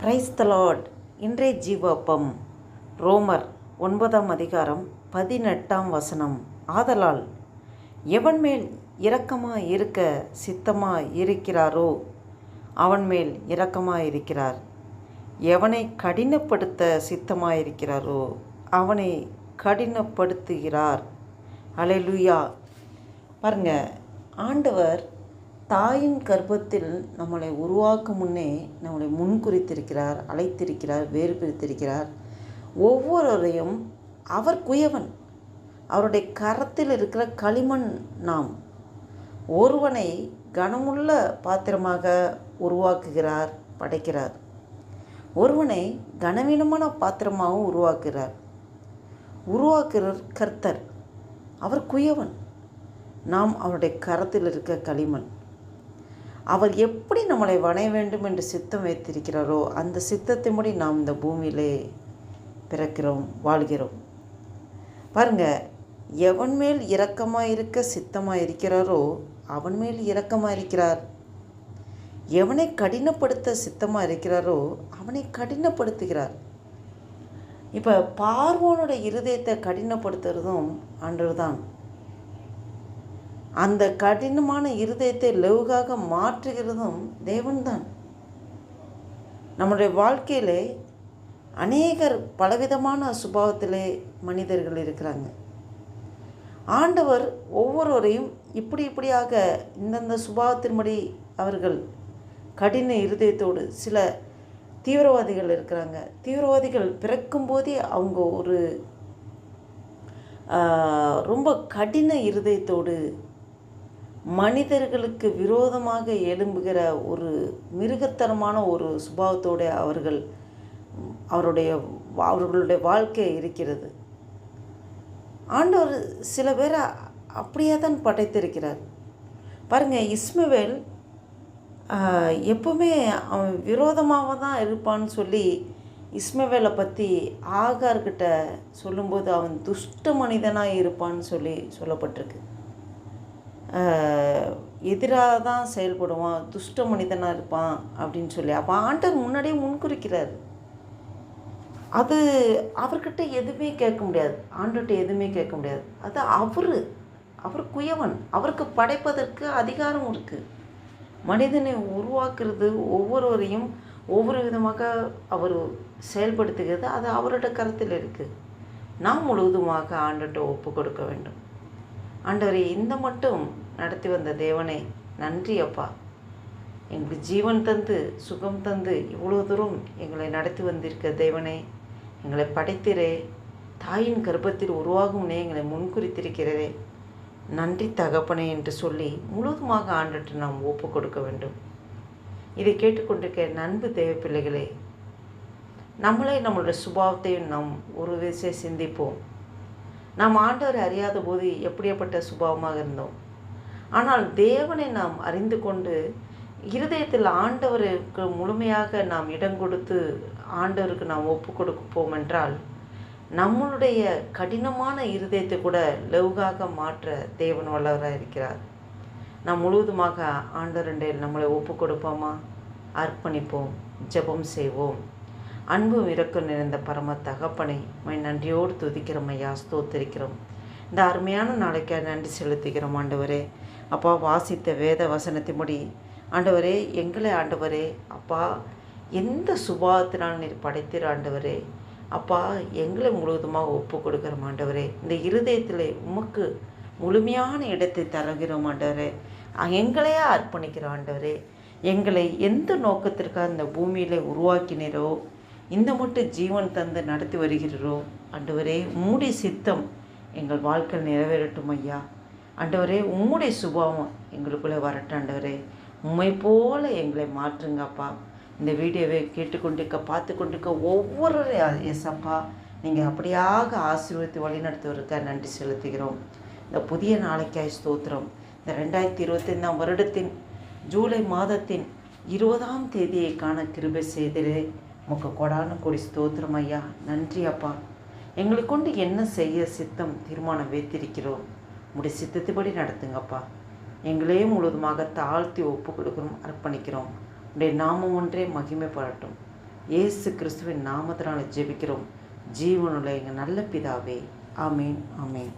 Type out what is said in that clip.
Praise the Lord. இன்றைய ஜீவப்பம் ரோமர் 9:18. ஆதலால் எவன் மேல் இரக்கமாய் இருக்க சித்தமாய் இருக்கிறாரோ அவன் மேல் இரக்கமாய் இருக்கிறார். எவனை கடினப்படுத்த சித்தமாயிருக்கிறாரோ அவனை கடினப்படுத்துகிறார். அல்லேலூயா. பாருங்க, ஆண்டவர் தாயின் கர்ப்பத்தில் நம்மளை உருவாக்கும் முன்னே நம்மளை முன்குறித்திருக்கிறார், அழைத்திருக்கிறார், வேறு பிரித்திருக்கிறார். ஒவ்வொருவரையும் அவர் குயவன். அவருடைய கரத்தில் இருக்கிற களிமண் நாம். ஒருவனை கனமுள்ள பாத்திரமாக உருவாக்குகிறார், படைக்கிறார். ஒருவனை கனவீனமான பாத்திரமாகவும் உருவாக்குகிறார் கர்த்தர். அவர் குயவன், நாம் அவருடைய கரத்தில் இருக்க களிமண். அவர் எப்படி நம்மளை வணைய வேண்டும் என்று சித்தம் வைத்திருக்கிறாரோ அந்த சித்தத்தின்படி நாம் இந்த பூமியிலே பிறக்கிறோம், வாழ்கிறோம். பாருங்க, எவன் மேல் இரக்கமாக இருக்க சித்தமாக இருக்கிறாரோ அவன் மேல் இரக்கமாக இருக்கிறார். எவனை கடினப்படுத்த சித்தமாக இருக்கிறாரோ அவனை கடினப்படுத்துகிறார். இப்போ பார்வோனோட இருதயத்தை கடினப்படுத்துறதும் ஆண்டவர் தான். அந்த கடினமான இருதயத்தை லெவுகாக மாற்றுகிறதும் தேவன்தான். நம்முடைய வாழ்க்கையிலே அநேகர் பலவிதமான சுபாவத்திலே மனிதர்கள் இருக்கிறாங்க. ஆண்டவர் ஒவ்வொருவரையும் இப்படியாக இந்தந்த சுபாவத்தின்படி அவர்கள் கடின இருதயத்தோடு. சில தீவிரவாதிகள் இருக்கிறாங்க. தீவிரவாதிகள் பிறக்கும்போதே அவங்க ஒரு ரொம்ப கடின இருதயத்தோடு மனிதர்களுக்கு விரோதமாக எழும்புகிற ஒரு மிருகத்தனமான ஒரு சுபாவத்தோடு அவர்களுடைய வாழ்க்கை இருக்கிறது. ஆண்டவர் சில பேரை அப்படியே தான் படைத்திருக்கிறார். பாருங்கள், இஸ்மவேல் எப்பவுமே அவன் விரோதமாக தான் இருப்பான்னு சொல்லி இஸ்மவேலை பற்றி ஆகார்கிட்ட சொல்லும்போது அவன் துஷ்ட மனிதனாக இருப்பான்னு சொல்லப்பட்டிருக்கு. எதிராக தான் செயல்படுவான், துஷ்ட மனிதனாக இருப்பான் அப்படின்னு சொல்லி. அப்போ ஆண்டவர் முன்னாடியே முன்குறிக்கிறார். அது அவர்கிட்ட எதுவுமே கேட்க முடியாது, ஆண்டவர்கிட்ட எதுவுமே கேட்க முடியாது. அது அவர் குயவன், அவருக்கு படைப்பதற்கு அதிகாரம் இருக்குது. மனிதனை உருவாக்குறது, ஒவ்வொருவரையும் ஒவ்வொரு விதமாக அவர் செயல்படுத்துகிறது. அது அவரோட கருத்தில் இருக்குது. நாம் முழுவதுமாக ஆண்டவர்கிட்ட ஒப்பு கொடுக்க வேண்டும். ஆண்டவரை இந்த மட்டும் நடத்தி வந்த தேவனை நன்றி அப்பா. எங்களுக்கு ஜீவன் தந்து சுகம் தந்து இவ்வளோ தூரம் எங்களை நடத்தி வந்திருக்க தேவனை, எங்களை படைத்திரே, தாயின் கர்ப்பத்தில் உருவாகும்னே எங்களை முன்குறித்திருக்கிறதே, நன்றி தகப்பனே என்று சொல்லி முழுவதுமாக ஆண்டுட்டு நாம் ஒப்பு கொடுக்க வேண்டும். இதை கேட்டுக்கொண்டிருக்க நண்பு தேவ பிள்ளைகளே, நம்மளுடைய சுபாவத்தையும் நாம் ஒரு விஷயம் சிந்திப்போம். நாம் ஆண்டவரை அறியாத போது எப்படிப்பட்ட சுபாவமாக இருந்தோம். ஆனால் தேவனை நாம் அறிந்து கொண்டு இருதயத்தில் ஆண்டவருக்கு முழுமையாக நாம் இடம் கொடுத்து ஆண்டவருக்கு நாம் ஒப்பு கொடுப்போம் என்றால் நம்மளுடைய கடினமான இருதயத்தை கூட லெவுகாக மாற்ற தேவன் வல்லவராக இருக்கிறார். நாம் முழுவதுமாக ஆண்டவருடைய நம்மளை ஒப்பு கொடுப்போமா? அர்ப்பணிப்போம், ஜெபம் செய்வோம். அன்பும் இரக்கம் நிறைந்த பரம தகப்பனை நன்றியோடு துதிக்கிறோம் ஐயா, ஸ்தோத்திரிக்கிறோம். இந்த அருமையான நாளைக்கு நன்றி செலுத்துகிறோம் ஆண்டவரே. அப்பா, வாசித்த வேத வசனத்தின்படி ஆண்டவரே எங்களை ஆண்டவரே அப்பா எந்த சுபாவத்தினால் நீர் படைத்திர ஆண்டவரே அப்பா எங்களை முழுவதுமாக ஒப்பு கொடுக்கிறோம் ஆண்டவரே. இந்த இருதயத்தில் உமக்கு முழுமையான இடத்தை தருகிறோம் ஆண்டவரே. எங்களையே அர்ப்பணிக்கிறோம் ஆண்டவரே. எங்களை எந்த நோக்கத்திற்காக இந்த பூமியில் உருவாக்கினீரோ, இந்த மட்டும் ஜீவன் தந்து நடத்தி வருகிறோ ஆண்டவரே, உம்முடைய சித்தம் எங்கள் வாழ்க்கையில் நிறைவேறட்டும் ஐயா. ஆண்டவரே, உம்முடைய சுபாவம் எங்களுக்குள்ளே வரட்டும் ஆண்டவரே. உம்மை போல எங்களை மாற்றுங்கப்பா. இந்த வீடியோவை கேட்டுக்கொண்டிருக்க பார்த்து கொண்டிருக்க ஒவ்வொரு எஸ்அப்பா நீங்கள் அப்படியாக ஆசீர்வதித்து வழிநடத்துவதற்காக நன்றி செலுத்துகிறோம். இந்த புதிய நாளைக்காய் ஸ்தோத்திரம். இந்த 2025 வருடத்தின் ஜூலை மாதத்தின் 20ஆம் தேதியை காண கிருபை செய்திலே உமக்கு கொடான கொடி ஸ்தோத்திரம் ஐயா. நன்றி அப்பா. எங்களை கொண்டு என்ன செய்ய சித்தம் தீர்மானம் வைத்திருக்கிறோம், உடைய சித்தத்தைப்படி நடத்துங்கப்பா. எங்களே முழுவதுமாக தாழ்த்தி ஒப்பு கொடுக்கிறோம், அர்ப்பணிக்கிறோம். உடைய நாமம் ஒன்றே மகிமைப்படட்டும். இயேசு கிறிஸ்துவின் நாமத்தினால ஜெபிக்கிறோம் ஜீவனுள்ள எங்கள் நல்ல பிதாவே. ஆமேன், ஆமேன்.